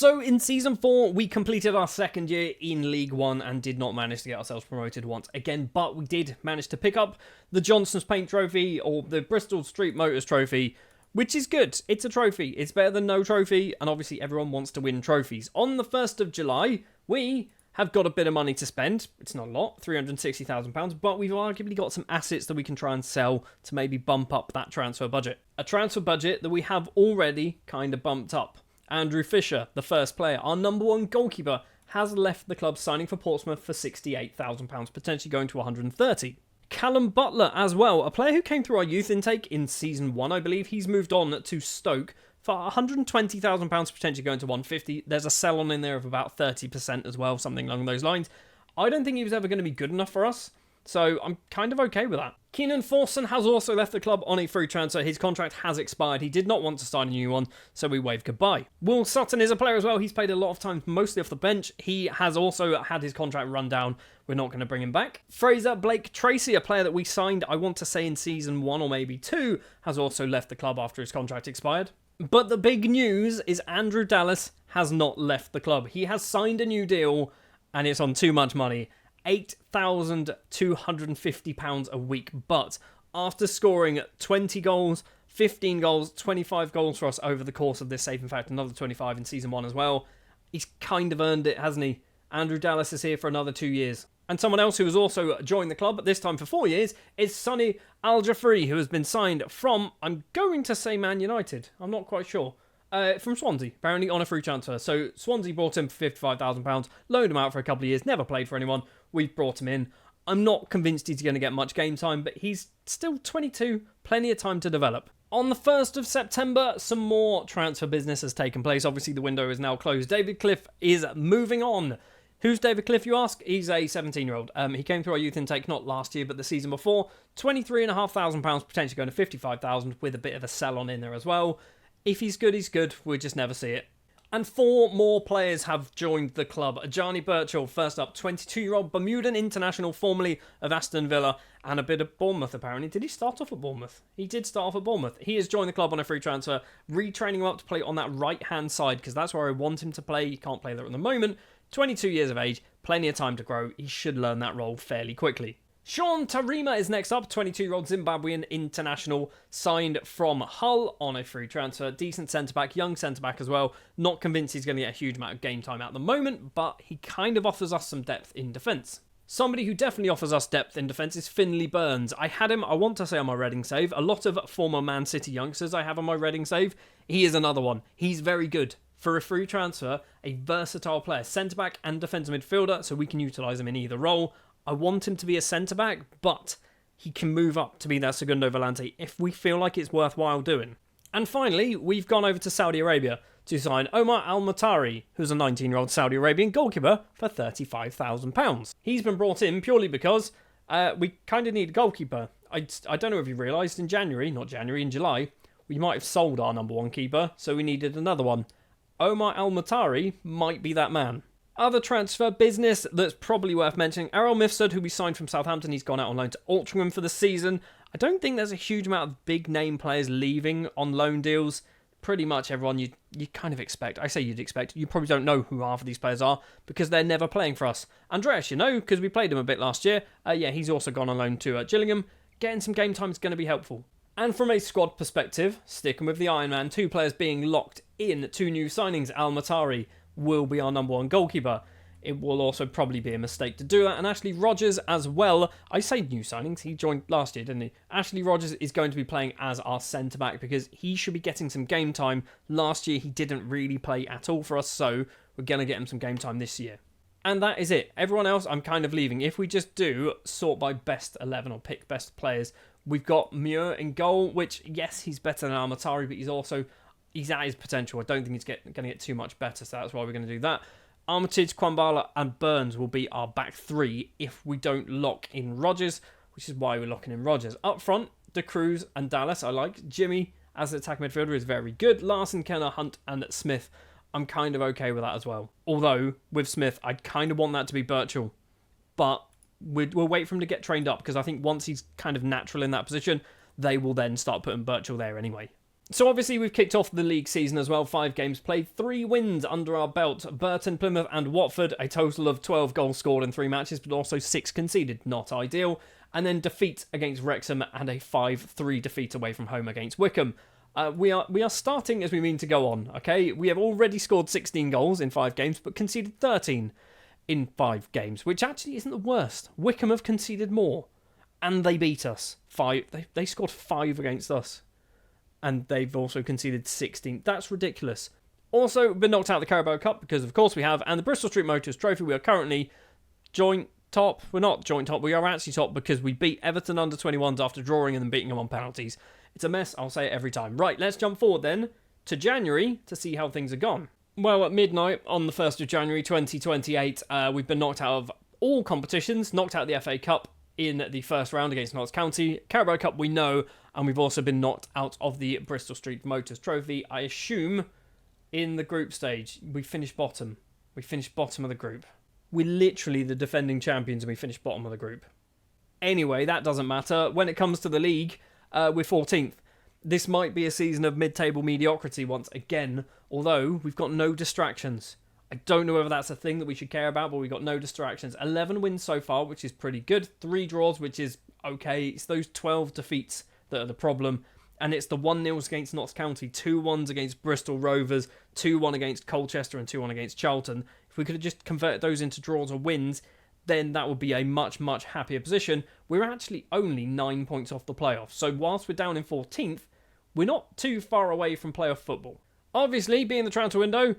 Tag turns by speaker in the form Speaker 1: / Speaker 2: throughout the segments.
Speaker 1: So in Season 4, we completed our second year in League One and did not manage to get ourselves promoted once again, but we did manage to pick up the Johnson's Paint Trophy, or the Bristol Street Motors Trophy, which is good. It's a trophy. It's better than no trophy, and obviously everyone wants to win trophies. On the 1st of July, we have got a bit of money to spend. It's not a lot, £360,000, but we've arguably got some assets that we can try and sell to maybe bump up that transfer budget. A transfer budget that we have already kind of bumped up. Andrew Fisher, the first player, our number one goalkeeper, has left the club, signing for Portsmouth for £68,000, potentially going to 130. Callum Butler as well, a player who came through our youth intake in Season 1, I believe. He's moved on to Stoke for £120,000, potentially going to 150. There's a sell-on in there of about 30% as well, something along those lines. I don't think he was ever going to be good enough for us, so I'm kind of okay with that. Keenan Forson has also left the club on a free transfer. His contract has expired. He did not want to sign a new one, so we waved goodbye. Will Sutton is a player as well. He's played a lot of times, mostly off the bench. He has also had his contract run down. We're not going to bring him back. Fraser Blake Tracy, a player that we signed, I want to say in Season 1 or maybe 2, has also left the club after his contract expired. But the big news is Andrew Dallas has not left the club. He has signed a new deal, and it's on too much money. £8,250 a week, but after scoring 20 goals, 15 goals, 25 goals for us over the course of this save, in fact another 25 in Season 1 as well, he's kind of earned it, hasn't he? Andrew Dallas is here for another 2 years. And someone else who has also joined the club, this time for 4 years, is Sonny Al-Jafri, who has been signed from, I'm going to say Man United, I'm not quite sure. From Swansea, apparently on a free transfer. So Swansea brought him for £55,000, loaned him out for a couple of years, never played for anyone. We've brought him in. I'm not convinced he's going to get much game time, but he's still 22, plenty of time to develop. On the 1st of September, some more transfer business has taken place. Obviously, the window is now closed. David Cliff is moving on. Who's David Cliff, you ask? He's a 17-year-old. He came through our youth intake, not last year, but the season before. £23,500, potentially going to £55,000, with a bit of a sell-on in there as well. If he's good, he's good. We'll just never see it. And 4 more players have joined the club. Ajani Birchall, first up, 22-year-old Bermudan international, formerly of Aston Villa, and a bit of Bournemouth, apparently. Did he start off at Bournemouth? He did start off at Bournemouth. He has joined the club on a free transfer, retraining him up to play on that right-hand side, because that's where I want him to play. He can't play there at the moment. 22 years of age, plenty of time to grow. He should learn that role fairly quickly. Sean Tarima is next up, 22-year-old Zimbabwean international, signed from Hull on a free transfer. Decent centre-back, young centre-back as well. Not convinced he's going to get a huge amount of game time at the moment, but he kind of offers us some depth in defence. Somebody who definitely offers us depth in defence is Finley Burns. I had him, I want to say, on my Reading save. A lot of former Man City youngsters I have on my Reading save. He is another one. He's very good. For a free transfer, a versatile player, centre-back and defensive midfielder, so we can utilise him in either role. I want him to be a centre-back, but he can move up to be that Segundo Volante if we feel like it's worthwhile doing. And finally, we've gone over to Saudi Arabia to sign Omar Al-Matari, who's a 19-year-old Saudi Arabian goalkeeper, for £35,000. He's been brought in purely because we kind of need a goalkeeper. I don't know if you realised, in July, we might have sold our number one keeper, so we needed another one. Omar Al-Matari might be that man. Other transfer business that's probably worth mentioning, Errol Mifsud, who we signed from Southampton, he's gone out on loan to Altrincham for the season. I don't think there's a huge amount of big name players leaving on loan deals. Pretty much everyone you kind of expect. I say you'd expect. You probably don't know who half of these players are because they're never playing for us. Andreas, you know, because we played him a bit last year. He's also gone on loan to Gillingham. Getting some game time is going to be helpful. And from a squad perspective, sticking with the Iron Man, 2 players being locked in, 2 new signings. Al-Matari will be our number one goalkeeper. It will also probably be a mistake to do that. And Ashley Rogers as well. I say new signings. He joined last year, didn't he? Ashley Rogers is going to be playing as our centre-back because he should be getting some game time. Last year, he didn't really play at all for us, so we're going to get him some game time this year. And that is it. Everyone else, I'm kind of leaving. If we just do sort by best 11 or pick best players, we've got Muir in goal, which, yes, he's better than Al-Matari, but he's at his potential. I don't think he's going to get too much better, so that's why we're going to do that. Armitage, Kwambala and Burns will be our back 3 if we don't lock in Rogers, which is why we're locking in Rogers. Up front, De Cruz and Dallas, I like. Jimmy, as the attack midfielder, is very good. Larson, Kenner, Hunt and Smith, I'm kind of okay with that as well. Although, with Smith, I'd kind of want that to be Birchall. But we'll wait for him to get trained up, because I think once he's kind of natural in that position, they will then start putting Birchall there anyway. So obviously we've kicked off the league season as well. 5 games played, 3 wins under our belt. Burton, Plymouth and Watford, a total of 12 goals scored in 3 matches, but also 6 conceded. Not ideal. And then defeat against Wrexham and a 5-3 defeat away from home against Wycombe. We are starting as we mean to go on, okay? We have already scored 16 goals in 5 games, but conceded 13 in 5 games, which actually isn't the worst. Wycombe have conceded more, and they beat us. They scored 5 against us. And they've also conceded 16. That's ridiculous. Also, been knocked out of the Carabao Cup, because of course we have. And the Bristol Street Motors Trophy, we are currently joint top. We're not joint top. We are actually top because we beat Everton under 21s after drawing and then beating them on penalties. It's a mess. I'll say it every time. Right, let's jump forward then to January to see how things are gone. Well, at midnight on the 1st of January 2028, we've been knocked out of all competitions. Knocked out of the FA Cup in the first round against Notts County. Carabao Cup, we know. And we've also been knocked out of the Bristol Street Motors Trophy. I assume in the group stage, we finished bottom. We finished bottom of the group. We're literally the defending champions and we finished bottom of the group. Anyway, that doesn't matter. When it comes to the league, we're 14th. This might be a season of mid-table mediocrity once again, although we've got no distractions. I don't know whether that's a thing that we should care about, but we've got no distractions. 11 wins so far, which is pretty good. 3 draws, which is okay. It's those 12 defeats that are the problem, and it's the 1-0s against Notts County, 2-1s against Bristol Rovers, 2-1 against Colchester and 2-1 against Charlton. If we could have just converted those into draws or wins, then that would be a much, much happier position. We're actually only 9 points off the playoffs, so whilst we're down in 14th, we're not too far away from playoff football. Obviously, being the transfer window,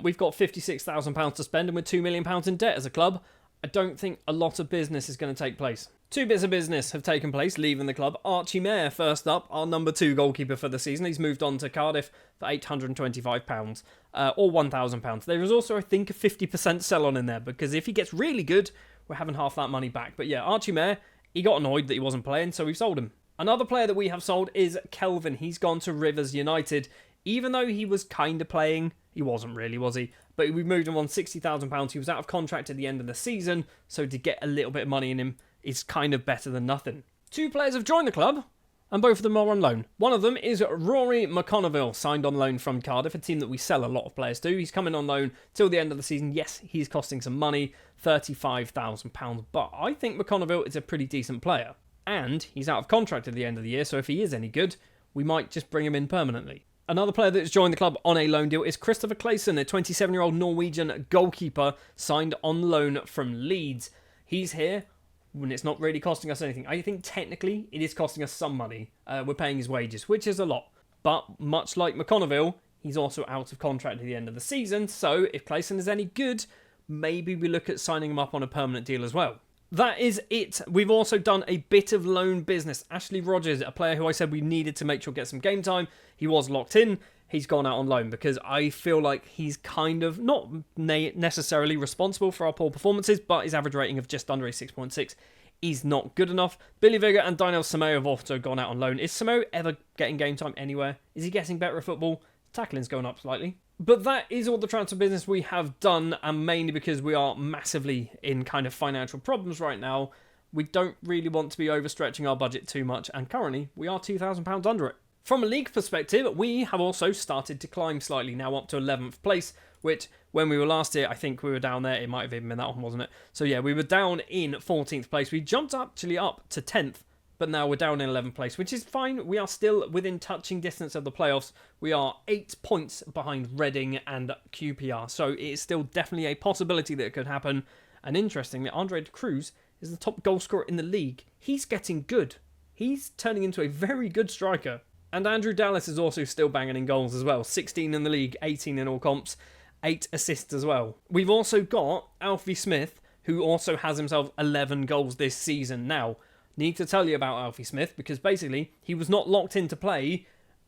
Speaker 1: we've got £56,000 to spend and we're £2 million in debt as a club. I don't think a lot of business is going to take place. 2 bits of business have taken place leaving the club. Archie Mayer, first up, our number 2 goalkeeper for the season. He's moved on to Cardiff for £825 or £1,000. There is also, I think, a 50% sell-on in there because if he gets really good, we're having half that money back. But yeah, Archie Mayer, he got annoyed that he wasn't playing, so we've sold him. Another player that we have sold is Kelvin. He's gone to Rivers United. Even though he was kind of playing, he wasn't really, was he? But we moved him on £60,000. He was out of contract at the end of the season, so to get a little bit of money in him is kind of better than nothing. 2 players have joined the club, and both of them are on loan. One of them is Rory McConneville, signed on loan from Cardiff, a team that we sell a lot of players to. He's coming on loan till the end of the season. Yes, he's costing some money, £35,000, but I think McConneville is a pretty decent player. And he's out of contract at the end of the year, so if he is any good, we might just bring him in permanently. Another player that's joined the club on a loan deal is Christopher Clayson, a 27-year-old Norwegian goalkeeper signed on loan from Leeds. He's here when it's not really costing us anything. I think technically it is costing us some money. We're paying his wages, which is a lot. But much like McConneville, he's also out of contract at the end of the season. So if Clayson is any good, maybe we look at signing him up on a permanent deal as well. That is it. We've also done a bit of loan business. Ashley Rogers, a player who I said we needed to make sure get some game time. He was locked in. He's gone out on loan because I feel like he's kind of not necessarily responsible for our poor performances, but his average rating of just under a 6.6 is not good enough. Billy Vigor and Daniel Sameo have also gone out on loan. Is Sameo ever getting game time anywhere? Is he getting better at football? Tackling's going up slightly. But that is all the transfer business we have done, and mainly because we are massively in kind of financial problems right now, we don't really want to be overstretching our budget too much, and currently we are £2,000 under it. From a league perspective, we have also started to climb slightly, now up to 11th place, which when we were last here, I think we were down there. It might have even been that one, wasn't it? So yeah, we were down in 14th place. We jumped actually up to 10th, but now we're down in 11th place, which is fine. We are still within touching distance of the playoffs. We are 8 points behind Reading and QPR, so it is still definitely a possibility that it could happen. And interestingly, Andre de Cruz is the top goal scorer in the league. He's getting good. He's turning into a very good striker. And Andrew Dallas is also still banging in goals as well. 16 in the league, 18 in all comps, 8 assists as well. We've also got Alfie Smith, who also has himself 11 goals this season. Now, need to tell you about Alfie Smith because basically he was not locked into play,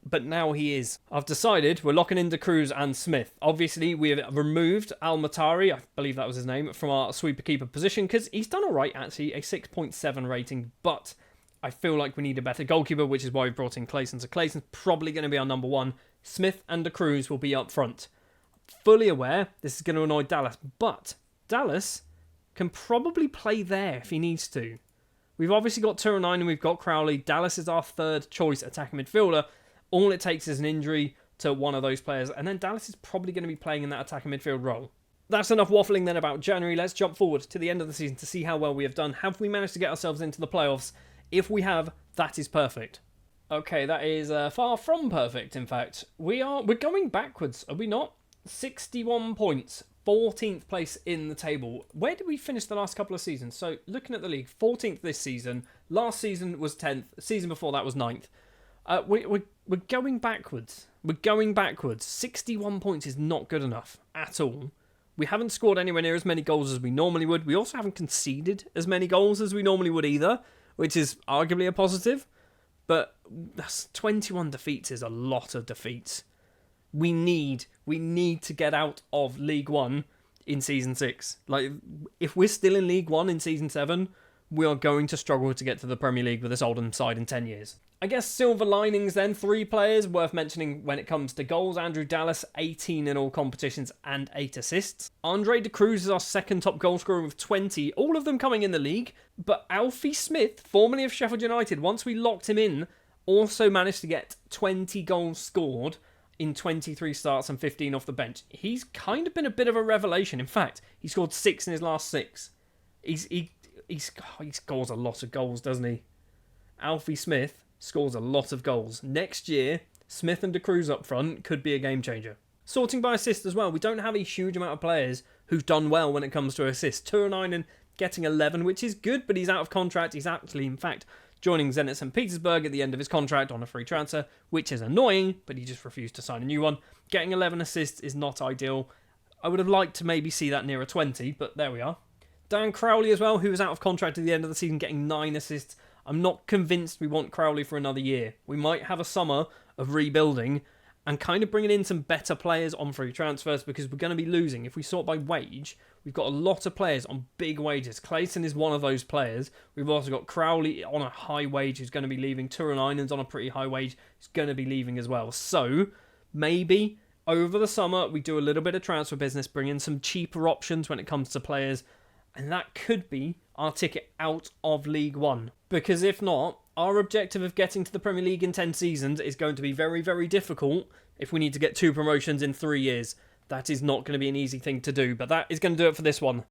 Speaker 1: but now he is. I've decided we're locking in De Cruz and Smith. Obviously, we have removed Al-Matari, I believe that was his name, from our sweeper keeper position because he's done all right, actually, a 6.7 rating, but I feel like we need a better goalkeeper, which is why we brought in Clayson. So Clayson's probably going to be our number 1. Smith and De Cruz will be up front. Fully aware this is going to annoy Dallas, but Dallas can probably play there if he needs to. We've obviously got Turanine and we've got Crowley. Dallas is our third choice attacking midfielder. All it takes is an injury to one of those players, and then Dallas is probably going to be playing in that attacking midfield role. That's enough waffling then about January. Let's jump forward to the end of the season to see how well we have done. Have we managed to get ourselves into the playoffs? If we have, that is perfect. Okay, that is far from perfect, in fact. We're going backwards, are we not? 61 points, 14th place in the table. Where did we finish the last couple of seasons? So, looking at the league, 14th this season. Last season was 10th. Season before that was 9th. We're going backwards. We're going backwards. 61 points is not good enough at all. We haven't scored anywhere near as many goals as we normally would. We also haven't conceded as many goals as we normally would either, which is arguably a positive. But 21 defeats is a lot of defeats. We need to get out of League One in Season 6. Like, if we're still in League One in Season 7, we are going to struggle to get to the Premier League with this Oldham side in 10 years. I guess silver linings then, 3 players worth mentioning when it comes to goals. Andrew Dallas, 18 in all competitions and 8 assists. Andre De Cruz is our second top goal scorer with 20, all of them coming in the league. But Alfie Smith, formerly of Sheffield United, once we locked him in, also managed to get 20 goals scored in 23 starts and 15 off the bench. He's kind of been a bit of a revelation. In fact, he scored 6 in his last 6. He scores a lot of goals, doesn't he? Alfie Smith scores a lot of goals. Next year, Smith and De Cruz up front could be a game changer. Sorting by assist as well. We don't have a huge amount of players who've done well when it comes to assists. Turunainen getting 11, which is good, but he's out of contract. He's actually, in fact, joining Zenit St. Petersburg at the end of his contract on a free transfer, which is annoying, but he just refused to sign a new one. Getting 11 assists is not ideal. I would have liked to maybe see that nearer 20, but there we are. Dan Crowley as well, who was out of contract at the end of the season, getting 9 assists. I'm not convinced we want Crowley for another year. We might have a summer of rebuilding and kind of bringing in some better players on free transfers because we're going to be losing. If we sort by wage, we've got a lot of players on big wages. Clayton is one of those players. We've also got Crowley on a high wage who's going to be leaving. Turunainen's on a pretty high wage. He's going to be leaving as well. So maybe over the summer we do a little bit of transfer business, bring in some cheaper options when it comes to players. And that could be our ticket out of League One. Because if not, our objective of getting to the Premier League in 10 seasons is going to be very, very difficult if we need to get 2 promotions in 3 years. That is not going to be an easy thing to do. But that is going to do it for this one.